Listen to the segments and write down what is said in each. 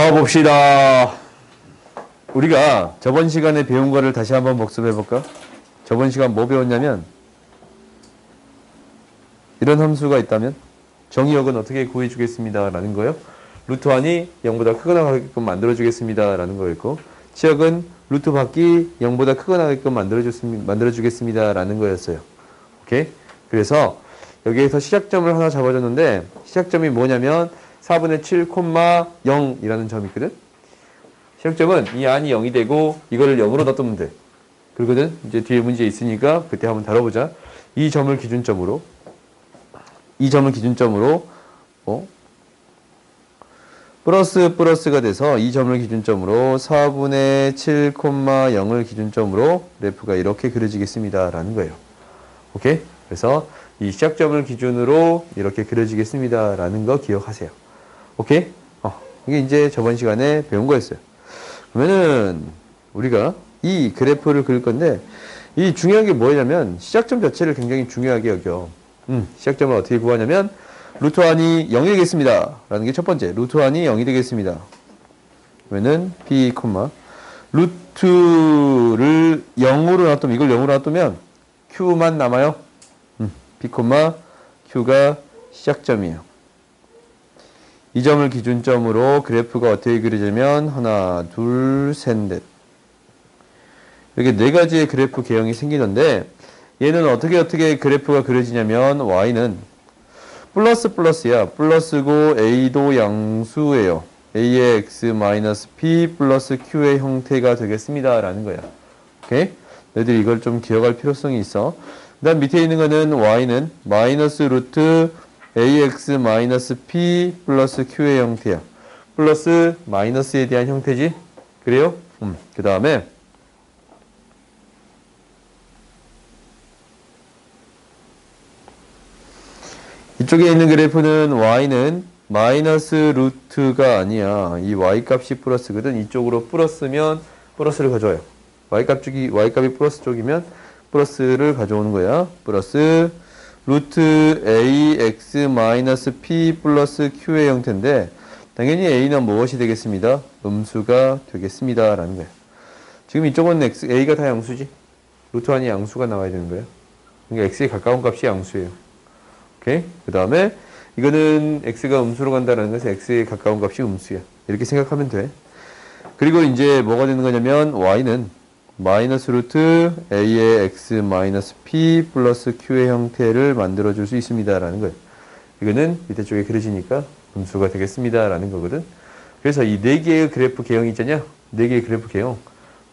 봅시다. 우리가 저번 시간에 배운 거를 다시 한번 복습해 볼까? 저번 시간 뭐 배웠냐면 이런 함수가 있다면 정의역은 어떻게 구해 주겠습니다 라는 거예요. 루트 1이 0보다 크거나 같게끔 만들어 주겠습니다 라는 거였고, 치역은 루트 밖이 0보다 크거나 같게끔 만들어 주겠습니다 라는 거였어요. 오케이? 그래서 여기에서 시작점을 하나 잡아줬는데, 시작점이 뭐냐면 4분의 7, 0이라는 점이 있거든. 시작점은 이 안이 0이 되고 이거를 0으로 놔두면 돼. 그러거든. 이제 뒤에 문제 있으니까 그때 한번 다뤄보자. 이 점을 기준점으로 플러스가 돼서 이 점을 기준점으로 4분의 7, 0을 기준점으로 그래프가 이렇게 그려지겠습니다 라는 거예요. 오케이? 그래서 이 시작점을 기준으로 이렇게 그려지겠습니다 라는 거 기억하세요. 오케이? 이게 이제 저번 시간에 배운 거였어요. 그러면은 우리가 이 그래프를 그릴 건데, 이 중요한 게 뭐냐면 시작점 자체를 굉장히 중요하게 여겨. 시작점을 어떻게 구하냐면 루트 1이 0이 되겠습니다 라는 게 첫 번째. 루트 1이 0이 되겠습니다. 그러면은 p, 루트를 0으로 놔두면, 이걸 0으로 놔두면 q만 남아요. p, q가 시작점이에요. 이 점을 기준점으로 그래프가 어떻게 그려지냐면 하나, 둘, 셋, 넷. 이렇게 네 가지의 그래프 개형이 생기는데, 얘는 어떻게 그래프가 그려지냐면 y는 플러스야. 플러스고 a도 양수예요. a의 x 마이너스 p 플러스 q의 형태가 되겠습니다 라는 거야. 오케이? 너희들이 이걸 좀 기억할 필요성이 있어. 그 다음 밑에 있는 거는 y는 마이너스 루트 ax 마이너스 p 플러스 q의 형태야. 플러스 마이너스에 대한 형태지. 그래요? 그 다음에 이쪽에 있는 그래프는 y는 마이너스 루트가 아니야. 이 y 값이 플러스거든. 이쪽으로 플러스면 플러스를 가져와요. y 값이 플러스 쪽이면 플러스를 가져오는 거야. 플러스 루트 ax 마이너스 p 플러스 q의 형태인데, 당연히 a는 무엇이 되겠습니다? 음수가 되겠습니다 라는 거예요. 지금 이쪽은 a가 다 양수지. 루트 1이 양수가 나와야 되는 거예요. 그러니까 x에 가까운 값이 양수예요. 오케이? 그 다음에 이거는 x가 음수로 간다는 것은 x에 가까운 값이 음수야. 이렇게 생각하면 돼. 그리고 이제 뭐가 되는 거냐면 y는 마이너스 루트 a의 x 마이너스 p 플러스 q의 형태를 만들어 줄 수 있습니다 라는 거예요. 이거는 밑에 쪽에 그려지니까 음수가 되겠습니다 라는 거거든. 그래서 이 네 개의 그래프 개형 있잖냐? 네 개의 그래프 개형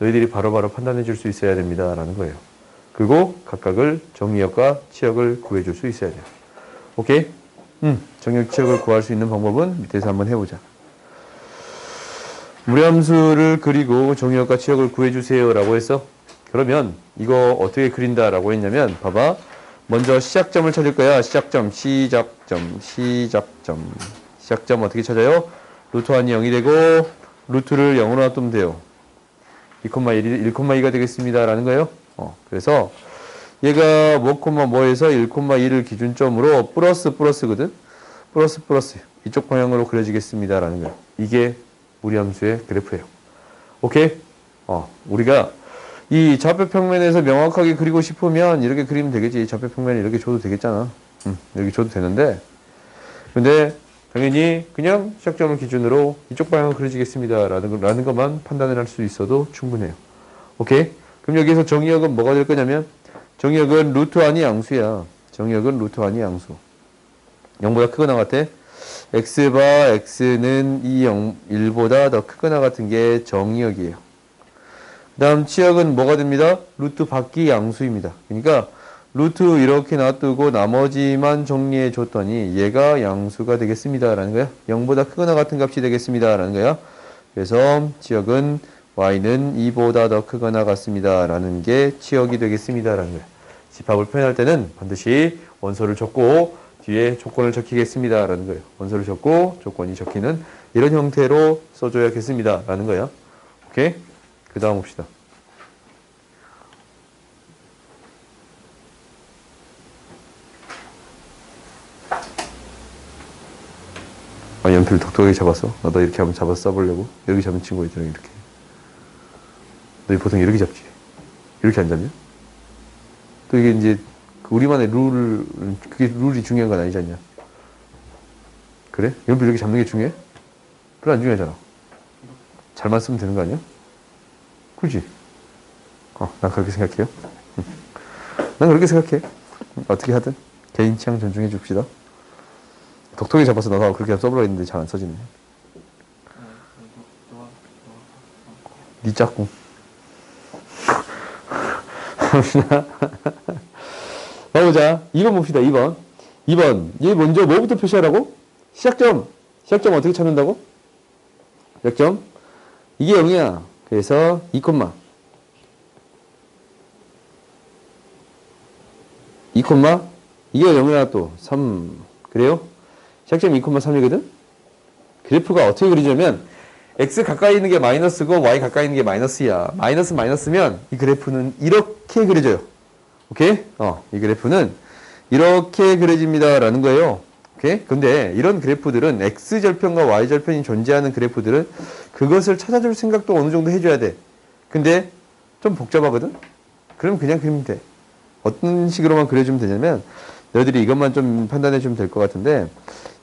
너희들이 바로바로 판단해 줄 수 있어야 됩니다 라는 거예요. 그리고 각각을 정의역과 치역을 구해 줄 수 있어야 돼요. 오케이? 정의역 치역을 구할 수 있는 방법은 밑에서 한번 해보자. 무리함수를 그리고 정의역과 치역을 구해주세요 라고 했어. 그러면 이거 어떻게 그린다 라고 했냐면, 봐봐. 먼저 시작점을 찾을 거야. 시작점 어떻게 찾아요? 루트 1이 0이 되고 루트를 0으로 놔두면 돼요. 1,2가 되겠습니다 라는 거예요. 그래서 얘가 뭐에서 1,2를 기준점으로 플러스거든. 플러스 이쪽 방향으로 그려지겠습니다 라는 거예요. 이게 무리함수의 그래프예요. 오케이? 우리가 이 좌표 평면에서 명확하게 그리고 싶으면 이렇게 그리면 되겠지. 좌표 평면을 이렇게 줘도 되겠잖아. 이렇게 줘도 되는데, 근데 당연히 그냥 시작점을 기준으로 이쪽 방향으로 그려지겠습니다 라는 것만 판단을 할 수 있어도 충분해요. 오케이? 그럼 여기서 정의역은 뭐가 될 거냐면, 정의역은 루트 1이 양수야. 정의역은 루트 1이 양수. 0보다 크거나 같아. x는 1보다 더 크거나 같은 게 정의역이에요. 그 다음 치역은 뭐가 됩니다? 루트 밖이 양수입니다. 그러니까 루트 이렇게 놔두고 나머지만 정리해 줬더니 얘가 양수가 되겠습니다 라는 거야. 0보다 크거나 같은 값이 되겠습니다 라는 거야. 그래서 치역은 y는 2보다 더 크거나 같습니다 라는 게 치역이 되겠습니다 라는 거야. 집합을 표현할 때는 반드시 원소를 적고 뒤에 조건을 적히겠습니다 라는 거예요. 원소를 적고 조건이 적히는 이런 형태로 써줘야겠습니다 라는 거야. 오케이? 그 다음 봅시다. 연필 독특하게 잡았어. 나도 이렇게 한번 잡아서 써보려고. 여기 잡은 친구가 있잖아, 이렇게. 너 보통 이렇게 잡지. 이렇게 안 잡냐? 또 이게 이제, 우리만의 그게 룰이 중요한 건 아니지 않냐? 그래? 연필 이렇게 잡는 게 중요해? 별로 안 중요하잖아. 잘만 쓰면 되는 거 아니야? 그지? 난 그렇게 생각해요. 난 그렇게 생각해. 어떻게 하든 개인 취향 존중해 줍시다. 독특하게 잡아서 나도 그렇게 써보려고 했는데 잘 안 써지네. 니 짝꿍. 가보자. 2번 봅시다. 2번. 얘 먼저 뭐부터 표시하라고? 시작점. 시작점 어떻게 찾는다고? 시작점. 이게 0이야. 그래서 2, 2, 이게 0이라 또 3. 그래요? 시작점 2, 3이거든? 그래프가 어떻게 그리냐면 x 가까이 있는 게 마이너스고 y 가까이 있는 게 마이너스야. 마이너스면 이 그래프는 이렇게 그려져요. 오케이? 이 그래프는 이렇게 그려집니다. 라는 거예요. 오케이? 근데 이런 그래프들은 x절편과 y절편이 존재하는 그래프들은 그것을 찾아줄 생각도 어느 정도 해줘야 돼. 근데 좀 복잡하거든? 그럼 그냥 그리면 돼. 어떤 식으로만 그려주면 되냐면 너희들이 이것만 좀 판단해 주면 될 것 같은데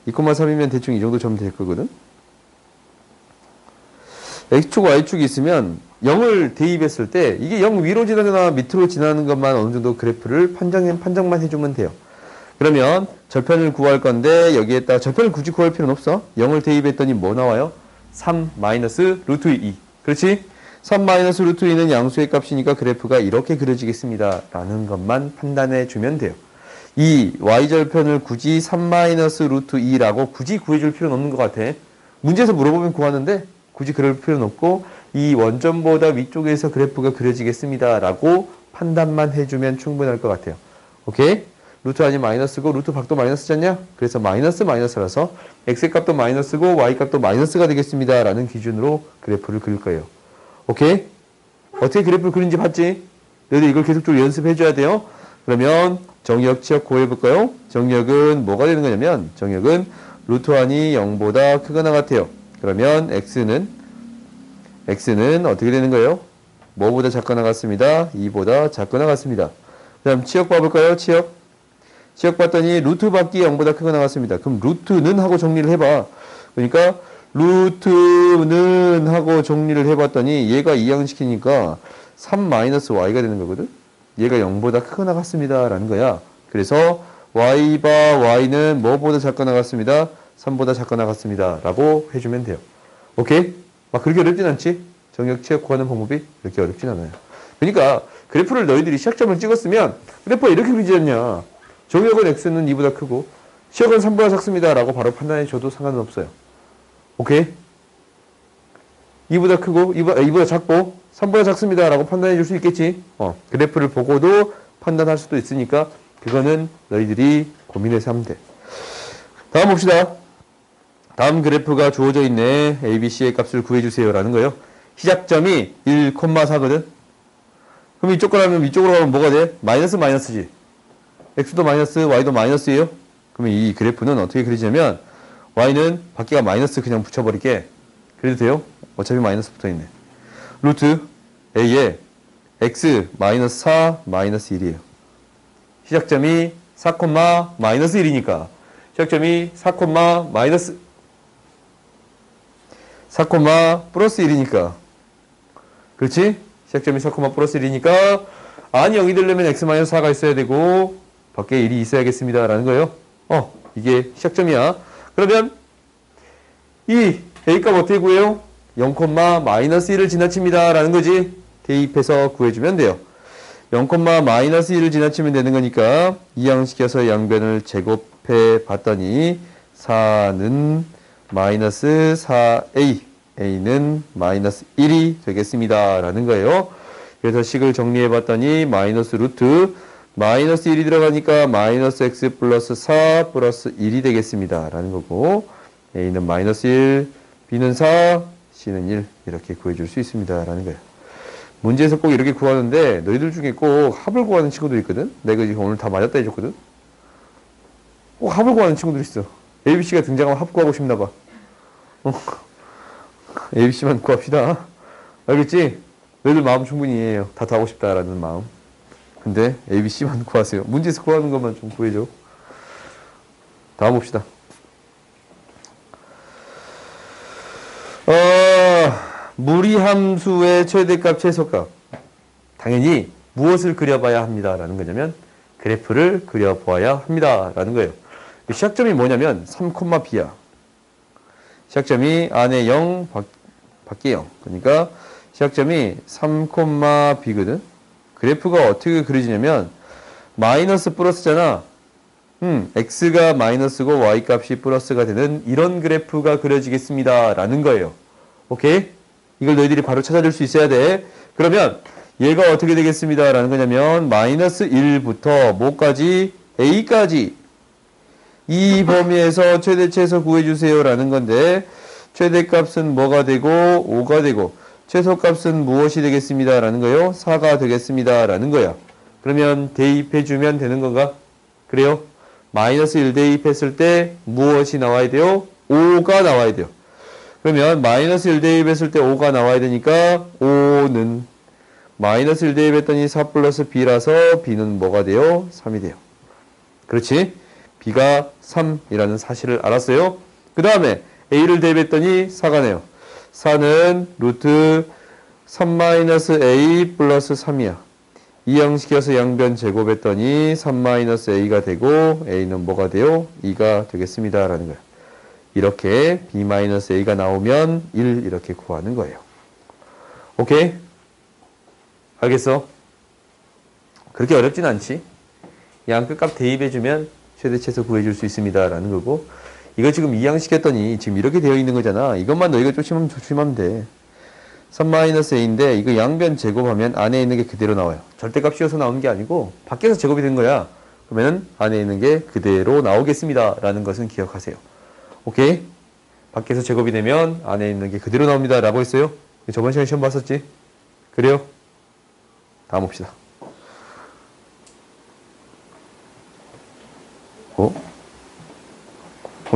2,3이면 대충 이 정도 점 될 거거든? x축, y축이 있으면 0을 대입했을 때 이게 0 위로 지나거나 밑으로 지나는 것만 어느 정도 그래프를 판정만 해주면 돼요. 그러면 절편을 구할 건데 여기에다가 절편을 굳이 구할 필요는 없어. 0을 대입했더니 뭐 나와요? 3 마이너스 루트 2. 그렇지? 3 마이너스 루트 2는 양수의 값이니까 그래프가 이렇게 그려지겠습니다. 라는 것만 판단해 주면 돼요. 이 y절편을 굳이 3 마이너스 루트 2라고 굳이 구해줄 필요는 없는 것 같아. 문제에서 물어보면 구하는데 굳이 그럴 필요는 없고 이 원점보다 위쪽에서 그래프가 그려지겠습니다. 라고 판단만 해주면 충분할 것 같아요. 오케이? 루트 아니 마이너스고 루트 밖도 마이너스잖냐? 그래서 마이너스라서 x 값도 마이너스고 y 값도 마이너스가 되겠습니다. 라는 기준으로 그래프를 그릴 거예요. 오케이? 어떻게 그래프를 그리는지 봤지? 너희들 이걸 계속적으로 연습해줘야 돼요. 그러면 정의역 치역 구해볼까요? 정의역은 뭐가 되는 거냐면 정의역은 루트 안이 0보다 크거나 같아요. 그러면 x는 어떻게 되는 거예요? 뭐보다 작거나 같습니다. 2보다 작거나 같습니다. 그 다음 치역 봐볼까요? 치역 봤더니 루트 밖이 0보다 크거나 같습니다. 그럼 루트는 하고 정리를 해봐. 그러니까 루트는 하고 정리를 해봤더니 얘가 이항시키니까 3-y가 되는 거거든. 얘가 0보다 크거나 같습니다. 라는 거야. 그래서 y는 뭐보다 작거나 같습니다. 3보다 작거나 같습니다. 라고 해주면 돼요. 오케이? 막 그렇게 어렵진 않지? 정역 치역 구하는 방법이 그렇게 어렵진 않아요. 그러니까 그래프를 너희들이 시작점을 찍었으면 그래프가 이렇게 그리지 않냐. 정역은 x는 2보다 크고 시역은 3보다 작습니다. 라고 바로 판단해 줘도 상관은 없어요. 오케이? 2보다 크고 2보다 작고 3보다 작습니다. 라고 판단해 줄 수 있겠지? 그래프를 보고도 판단할 수도 있으니까 그거는 너희들이 고민해서 하면 돼. 다음 봅시다. 다음 그래프가 주어져 있네. ABC의 값을 구해주세요. 라는 거예요. 시작점이 1,4거든? 그럼 이쪽으로 가면 뭐가 돼? 마이너스지. x도 마이너스, y도 마이너스예요. 그러면 이 그래프는 어떻게 그리냐면 y는 밖에가 마이너스 그냥 붙여버릴게. 그래도 돼요? 어차피 마이너스 붙어있네. 루트 a에 x 마이너스 4 마이너스 1이에요. 시작점이 4, 마이너스 1이니까 시작점이 4, 플러스 1이니까 그렇지? 시작점이 4, 플러스 1이니까 안이 0이 되려면 x 마이너스 4가 있어야 되고 밖에 1이 있어야겠습니다. 라는 거예요. 이게 시작점이야. 그러면 이 a값 어떻게 구해요? 0, 마이너스 1을 지나칩니다. 라는 거지. 대입해서 구해주면 돼요. 0, 마이너스 1을 지나치면 되는 거니까 이항시켜서 양변을 제곱해 봤더니 4는 마이너스 4a, a는 마이너스 1이 되겠습니다. 라는 거예요. 그래서 식을 정리해 봤더니 마이너스 루트 마이너스 1이 들어가니까 마이너스 x 플러스 4 플러스 1이 되겠습니다. 라는 거고 a는 마이너스 1, b는 4, c는 1 이렇게 구해줄 수 있습니다. 라는 거예요. 문제에서 꼭 이렇게 구하는데 너희들 중에 꼭 합을 구하는 친구들 있거든. 내가 지금 오늘 다 맞았다 해줬거든. 꼭 합을 구하는 친구들 있어. ABC가 등장하면 합 구하고 싶나 봐. ABC만 구합시다. 알겠지? 너희들 마음 충분히 이해해요. 다 하고 싶다라는 마음. 근데 ABC만 구하세요. 문제에서 구하는 것만 좀 구해줘. 다음 봅시다. 무리함수의 최대값, 최소값. 당연히 무엇을 그려봐야 합니다. 라는 거냐면 그래프를 그려보아야 합니다. 라는 거예요. 시작점이 뭐냐면 3,B야. 시작점이 안에 0, 밖에 0. 그러니까 시작점이 3,B거든. 그래프가 어떻게 그려지냐면 마이너스 플러스잖아. x가 마이너스고 y 값이 플러스가 되는 이런 그래프가 그려지겠습니다. 라는 거예요. 오케이? 이걸 너희들이 바로 찾아줄 수 있어야 돼. 그러면 얘가 어떻게 되겠습니다. 라는 거냐면 마이너스 1부터 뭐까지? a까지 이 범위에서 최대 최소 구해주세요. 라는 건데 최대값은 뭐가 되고 5가 되고 최소값은 무엇이 되겠습니다. 라는 거요? 4가 되겠습니다. 라는 거야. 그러면 대입해주면 되는 건가? 그래요? 마이너스 1 대입했을 때 무엇이 나와야 돼요? 5가 나와야 돼요. 그러면 마이너스 1 대입했을 때 5가 나와야 되니까 5는 마이너스 1 대입했더니 4 플러스 b라서 b는 뭐가 돼요? 3이 돼요. 그렇지? b가 3이라는 사실을 알았어요. 그 다음에 a를 대입했더니 4가 네요. 4는 루트 3-a 플러스 3이야. 이항시켜서 양변 제곱했더니 3-a가 되고 a는 뭐가 돼요? 2가 되겠습니다. 라는 거예요. 이렇게 b-a가 나오면 1 이렇게 구하는 거예요. 오케이? 알겠어? 그렇게 어렵진 않지. 양 끝값 대입해주면 최대 최소 구해줄 수 있습니다. 라는 거고 이거 지금 이항시켰더니 지금 이렇게 되어 있는 거잖아. 이것만 너희가 조심하면 돼. 3-a인데 이거 양변 제곱하면 안에 있는 게 그대로 나와요. 절대값 씌워서 나오는 게 아니고 밖에서 제곱이 된 거야. 그러면 안에 있는 게 그대로 나오겠습니다. 라는 것은 기억하세요. 오케이? 밖에서 제곱이 되면 안에 있는 게 그대로 나옵니다. 라고 했어요. 저번 시간에 시험 봤었지? 그래요? 다음 봅시다.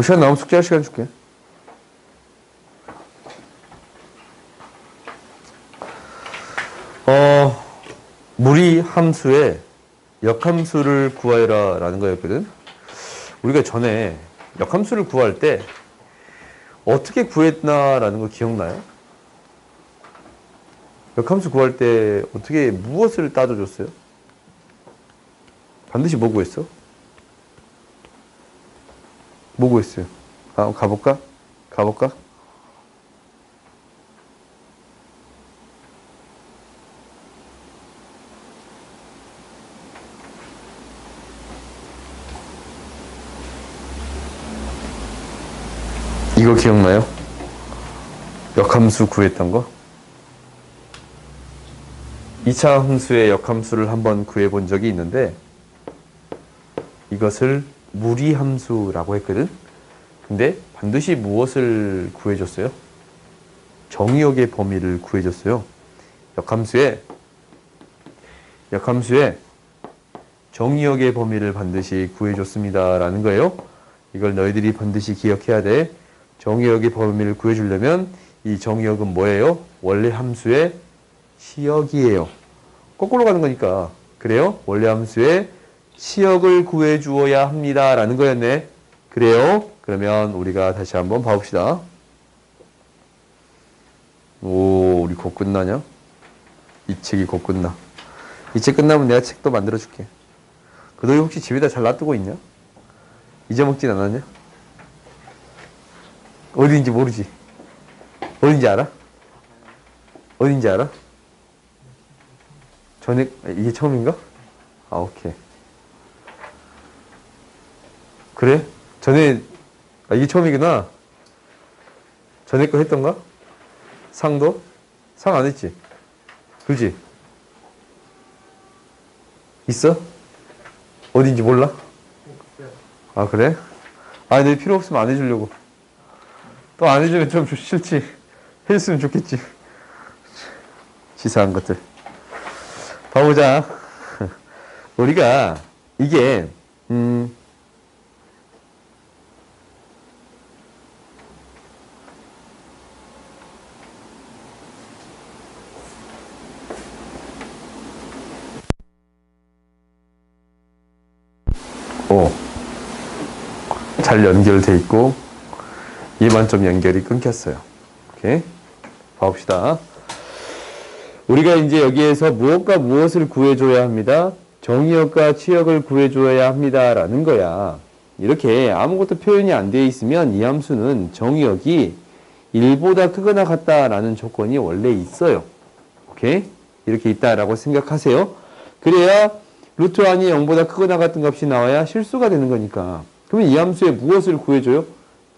시간 나오면 숙제할 시간 줄게. 무리 함수의 역함수를 구하여라 라는 거였거든. 우리가 전에 역함수를 구할 때 어떻게 구했나라는 거 기억나요? 역함수 구할 때 어떻게 무엇을 따져줬어요? 반드시 뭐 구했어? 뭐 구했어요? 가볼까? 가볼까? 이거 기억나요? 역함수 구했던 거? 2차 함수의 역함수를 한번 구해본 적이 있는데 이것을 무리함수라고 했거든? 근데 반드시 무엇을 구해줬어요? 정의역의 범위를 구해줬어요. 역함수의 정의역의 범위를 반드시 구해줬습니다. 라는 거예요. 이걸 너희들이 반드시 기억해야 돼. 정의역의 범위를 구해주려면 이 정의역은 뭐예요? 원래 함수의 시역이에요. 거꾸로 가는 거니까. 그래요? 원래 함수의 시역을 구해주어야 합니다. 라는 거였네. 그래요? 그러면 우리가 다시 한번 봐봅시다. 오, 우리 곧 끝나냐? 이 책이 곧 끝나. 이 책 끝나면 내가 책도 만들어줄게. 너희 혹시 집에다 잘 놔두고 있냐? 잊어먹진 않았냐? 어딘지 모르지? 어딘지 알아? 어딘지 알아? 전에 이게 처음인가? 오케이. 그래? 전에 이게 처음이구나. 전에 거 했던가? 상도? 상 안 했지? 그지? 있어? 어딘지 몰라? 그래? 내 필요 없으면 안 해주려고. 또 안 해주면 좀 싫지. 해줬으면 좋겠지. 치사한 것들. 봐보자. 우리가 이게 잘 연결돼 있고 얘만 좀 연결이 끊겼어요. 오케이? 봐봅시다. 우리가 이제 여기에서 무엇과 무엇을 구해줘야 합니다. 정의역과 치역을 구해줘야 합니다. 라는 거야. 이렇게 아무것도 표현이 안 되어 있으면 이 함수는 정의역이 1보다 크거나 같다라는 조건이 원래 있어요. 오케이? 이렇게 있다라고 생각하세요. 그래야 루트 안이 0보다 크거나 같은 값이 나와야 실수가 되는 거니까. 그러면 이 함수에 무엇을 구해줘요?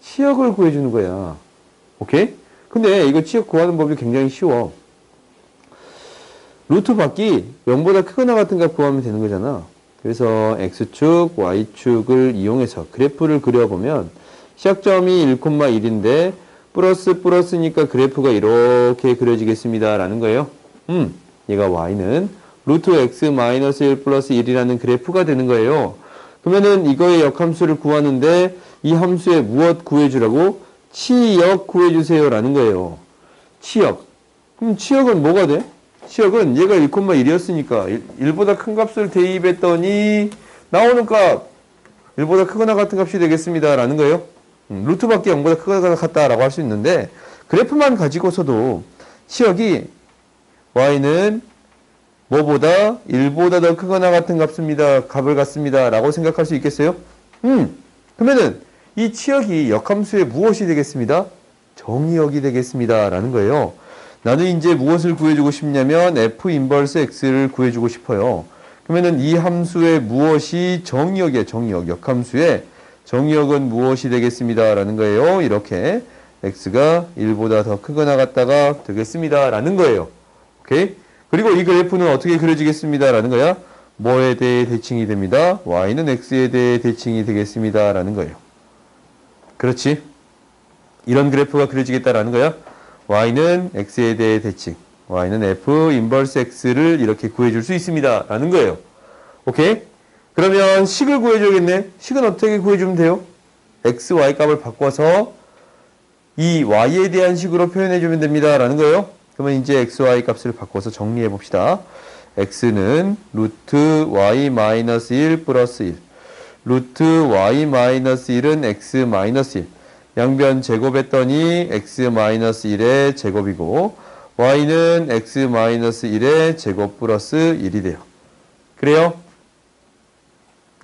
치역을 구해주는 거야. 오케이? 근데 이거 치역 구하는 법이 굉장히 쉬워. 루트 밖이 0보다 크거나 같은 값 구하면 되는 거잖아. 그래서 x축, y축을 이용해서 그래프를 그려보면 시작점이 1,1인데 플러스니까 그래프가 이렇게 그려지겠습니다. 라는 거예요. 얘가 y는 루트 x 마이너스 1 플러스 1이라는 그래프가 되는 거예요. 그러면은 이거의 역함수를 구하는데 이 함수에 무엇 구해주라고? 치역 구해주세요. 라는 거예요. 치역. 그럼 치역은 뭐가 돼? 치역은 얘가 1,1이었으니까 1보다 큰 값을 대입했더니 나오는 값 1보다 크거나 같은 값이 되겠습니다. 라는 거예요. 루트밖에 0보다 크거나 같다라고 할 수 있는데 그래프만 가지고서도 치역이 y는 뭐보다 1보다 더 크거나 같은 값을 갖습니다. 라고 생각할 수 있겠어요? 그러면은 이 치역이 역함수의 무엇이 되겠습니다? 정의역이 되겠습니다. 라는 거예요. 나는 이제 무엇을 구해주고 싶냐면 f 인버스 x를 구해주고 싶어요. 그러면은 이 함수의 무엇이 정의역이에요. 정의역. 역함수의 정의역은 무엇이 되겠습니다. 라는 거예요. 이렇게 x가 1보다 더 크거나 같다가 되겠습니다. 라는 거예요. 오케이? 그리고 이 그래프는 어떻게 그려지겠습니다. 라는 거야. 뭐에 대해 대칭이 됩니다. y는 x에 대해 대칭이 되겠습니다. 라는 거예요. 그렇지? 이런 그래프가 그려지겠다라는 거야. y는 x에 대해 대칭. y는 f 인버스 x를 이렇게 구해줄 수 있습니다. 라는 거예요. 오케이? 그러면 식을 구해줘야겠네. 식은 어떻게 구해주면 돼요? x, y 값을 바꿔서 이 y에 대한 식으로 표현해주면 됩니다. 라는 거예요. 그러면 이제 x, y 값을 바꿔서 정리해 봅시다. x는 루트 y 마이너스 1 플러스 1. 루트 y 마이너스 1은 x 마이너스 1. 양변 제곱했더니 x-1의 제곱이고 y는 x-1의 제곱 플러스 1이 돼요. 그래요?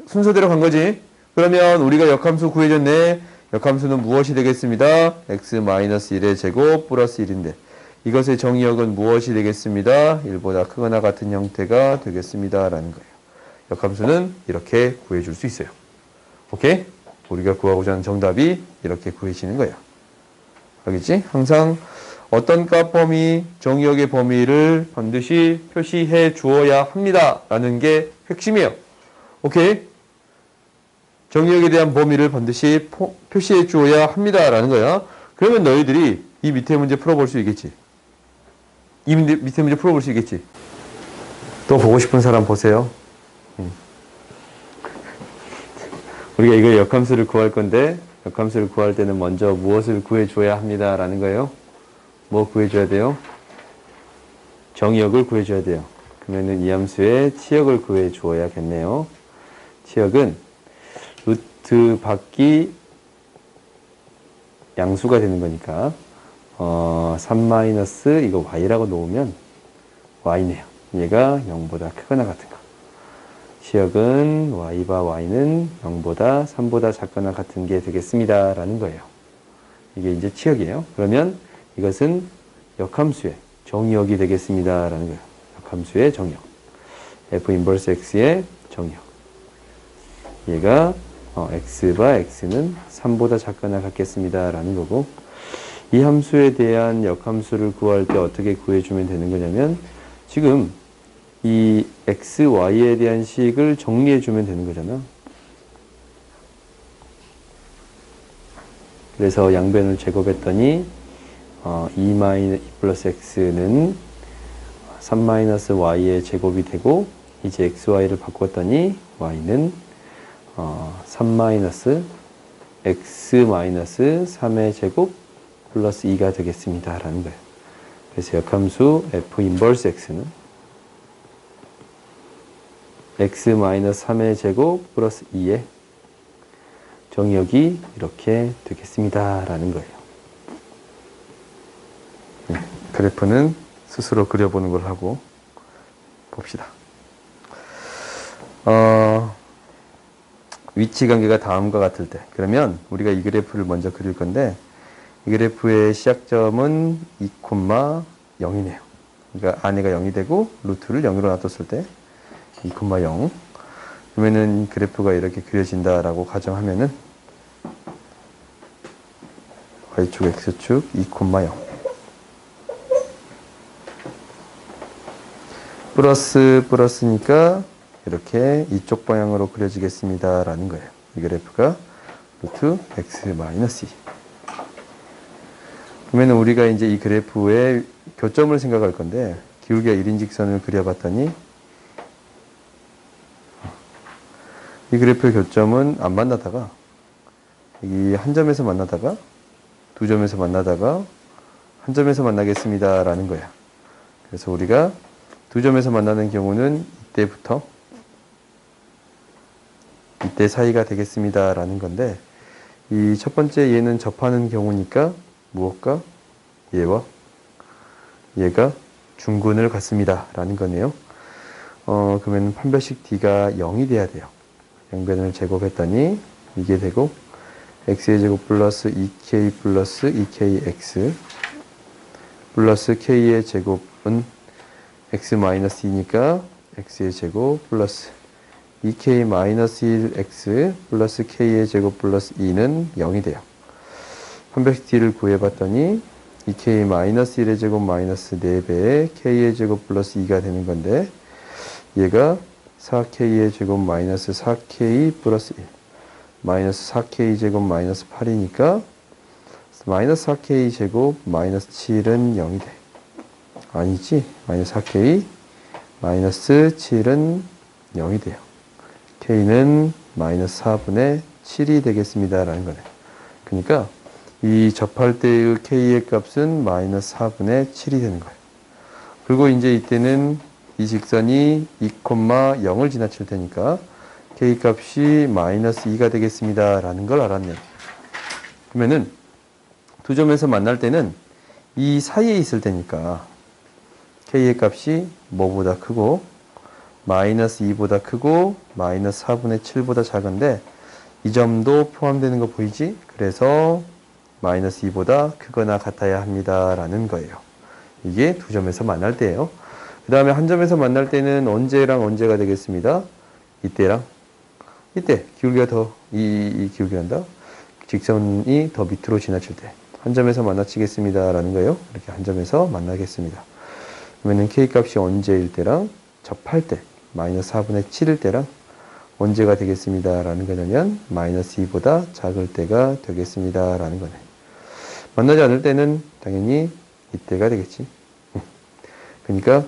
순서대로 간 거지? 그러면 우리가 역함수 구해줬네. 역함수는 무엇이 되겠습니다? x-1의 제곱 플러스 1인데 이것의 정의역은 무엇이 되겠습니다? 1보다 크거나 같은 형태가 되겠습니다. 라는 거예요. 역함수는 이렇게 구해줄 수 있어요. 오케이? 우리가 구하고자 하는 정답이 이렇게 구해지는 거예요. 알겠지? 항상 어떤 값 범위, 정의역의 범위를 반드시 표시해 주어야 합니다. 라는 게 핵심이에요. 오케이? 정의역에 대한 범위를 반드시 표시해 주어야 합니다. 라는 거야. 그러면 너희들이 이 밑에 문제 풀어볼 수 있겠지? 이 밑에 문제 풀어볼 수 있겠지? 또 보고 싶은 사람 보세요. 우리가 이거 역함수를 구할 건데 역함수를 구할 때는 먼저 무엇을 구해줘야 합니다. 라는 거예요. 뭐 구해줘야 돼요? 정의역을 구해줘야 돼요. 그러면은 이 함수의 치역을 구해주어야겠네요. 치역은 루트 밖이 양수가 되는 거니까 3 이거 y라고 놓으면 y네요. 얘가 0보다 크거나 같은 거. 치역은 y바 y는 0보다 3보다 작거나 같은 게 되겠습니다. 라는 거예요. 이게 이제 치역이에요. 그러면 이것은 역함수의 정의역이 되겠습니다. 라는 거예요. 역함수의 정의역. f 인버스 x의 정의역. 얘가 x바 x는 3보다 작거나 같겠습니다. 라는 거고 이 함수에 대한 역함수를 구할 때 어떻게 구해주면 되는 거냐면 지금 이 x, y에 대한 식을 정리해주면 되는 거잖아. 그래서 양변을 제곱했더니 2 플러스 x는 3-y의 제곱이 되고 이제 x, y를 바꿨더니 y는 3-x-3의 제곱 플러스 2가 되겠습니다. 라는 거예요. 그래서 역함수 f 인버스 x는 x-3의 제곱 플러스 2에 정의역이 이렇게 되겠습니다. 라는 거예요. 그래프는 스스로 그려보는 걸 하고 봅시다. 위치 관계가 다음과 같을 때, 그러면 우리가 이 그래프를 먼저 그릴 건데, 이 그래프의 시작점은 2,0이네요. 그러니까 안에가 0이 되고 루트를 0으로 놔뒀을 때 2,0. 그러면은 그래프가 이렇게 그려진다라고 가정하면은 y축, x축 2,0 플러스니까 이렇게 이쪽 방향으로 그려지겠습니다 라는 거예요. 이 그래프가 루트 x 마이너스 2. 그러면 우리가 이제 이 그래프의 교점을 생각할 건데, 기울기가 1인 직선을 그려봤더니 이 그래프의 교점은 안 만나다가 이 한 점에서 만나다가 두 점에서 만나다가 한 점에서 만나겠습니다 라는 거야. 그래서 우리가 두 점에서 만나는 경우는 이때부터 이때 사이가 되겠습니다 라는 건데, 이 첫 번째 얘는 접하는 경우니까 무엇과 얘와 얘가 중근을 갖습니다 라는 거네요. 그러면 판별식 D가 0이 돼야 돼요. 양변을 제곱했더니 이게 되고 x의 제곱 플러스 2k 플러스 2kx 플러스 k의 제곱은 x 마이너스 2니까 x의 제곱 플러스 2k 마이너스 1x 플러스 k의 제곱 플러스 2는 0이 돼요. 판별식 D를 구해봤더니 2k 마이너스 1의 제곱 마이너스 4배의 k의 제곱 플러스 2가 되는 건데, 얘가 4k의 제곱 마이너스 4k 플러스 1 마이너스 4k 제곱 마이너스 8이니까 마이너스 4k 제곱 마이너스 7은 0이 돼. 아니지, 마이너스 4k 마이너스 7은 0이 돼요. k는 마이너스 4분의 7이 되겠습니다 라는 거네. 그러니까 이 접할 때의 k의 값은 마이너스 4분의 7이 되는 거예요. 그리고 이제 이때는 이 직선이 2,0을 지나칠 테니까 k 값이 마이너스 2가 되겠습니다 라는 걸 알았네요. 그러면은 두 점에서 만날 때는 이 사이에 있을 테니까 k의 값이 뭐보다 크고 마이너스 2보다 크고 마이너스 4분의 7보다 작은데, 이 점도 포함되는 거 보이지? 그래서 마이너스 2보다 크거나 같아야 합니다 라는 거예요. 이게 두 점에서 만날 때예요. 그 다음에 한 점에서 만날 때는 언제랑 언제가 되겠습니다. 이때랑 이때 기울기가 더 이 기울기란다. 직선이 더 밑으로 지나칠 때 한 점에서 만나치겠습니다 라는 거예요. 이렇게 한 점에서 만나겠습니다. 그러면은 k 값이 언제일 때랑 접할 때 마이너스 4분의 7일 때랑 언제가 되겠습니다 라는 거냐면 마이너스 2보다 작을 때가 되겠습니다 라는 거네. 만나지 않을 때는 당연히 이때가 되겠지. 그러니까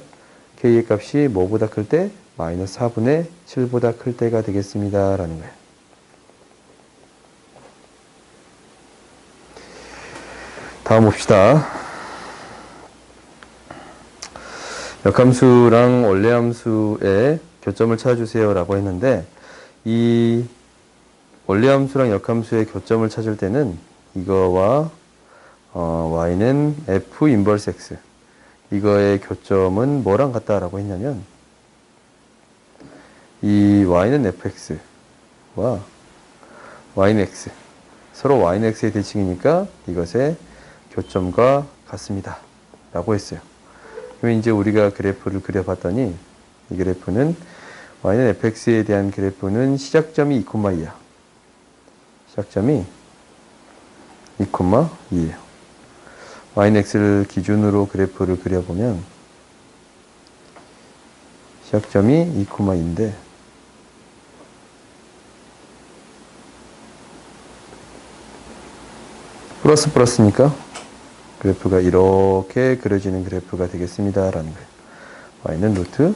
k의 값이 뭐보다 클 때? 마이너스 4분의 7보다 클 때가 되겠습니다 라는 거예요. 다음 봅시다. 역함수랑 원래함수의 교점을 찾아주세요 라고 했는데, 이 원래함수랑 역함수의 교점을 찾을 때는 이거와 y는 f 인버스 x, 이거의 교점은 뭐랑 같다라고 했냐면 이 y는 fx와 y는 x, 서로 y는 x의 대칭이니까 이것의 교점과 같습니다 라고 했어요. 그러면 이제 우리가 그래프를 그려봤더니 이 그래프는 y는 fx에 대한 그래프는 시작점이 2,2야. 시작점이 2,2예요. y는 x를 기준으로 그래프를 그려보면 시작점이 2,2인데 플러스니까 그래프가 이렇게 그려지는 그래프가 되겠습니다 라는 거예요. y는 루트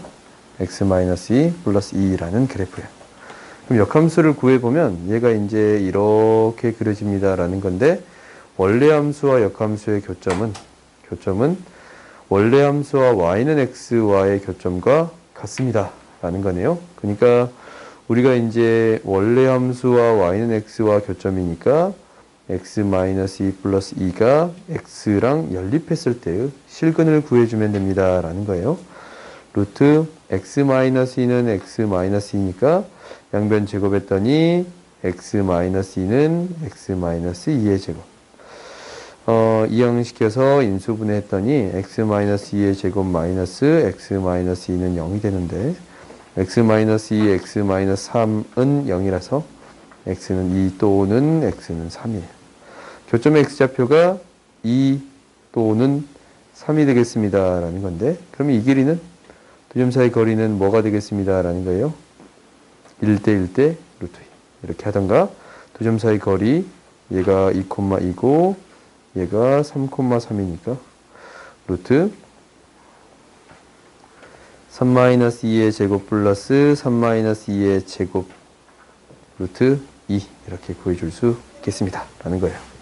x-2 플러스 2라는 그래프예요. 그럼 역함수를 구해보면 얘가 이제 이렇게 그려집니다 라는 건데, 원래함수와 역함수의 교점은 원래함수와 y는 x와의 교점과 같습니다 라는 거네요. 그러니까 우리가 이제 원래 함수와 y는 x와 교점이니까 x-2 플러스 2가 x랑 연립했을 때의 실근을 구해주면 됩니다. 라는 거예요. 루트 x-2는 x-2니까 양변 제곱했더니 x-2는 x-2의 제곱. 이항시켜서 인수분해했더니 x-2의 제곱 마이너스 x-2는 0이 되는데 x-2, x-3은 0이라서 x는 2 또는 x는 3이에요. 교점의 x좌표가 2 또는 3이 되겠습니다. 라는 건데 그러면 이 길이는 두 점 사이 거리는 뭐가 되겠습니다. 라는 거예요. 1대 1대 루트 2 이렇게 하던가 두 점 사이 거리 얘가 2,2고 얘가 3,3이니까 루트 3-2의 제곱 플러스 3-2의 제곱 루트 2 이렇게 구해줄 수 있겠습니다. 라는 거예요.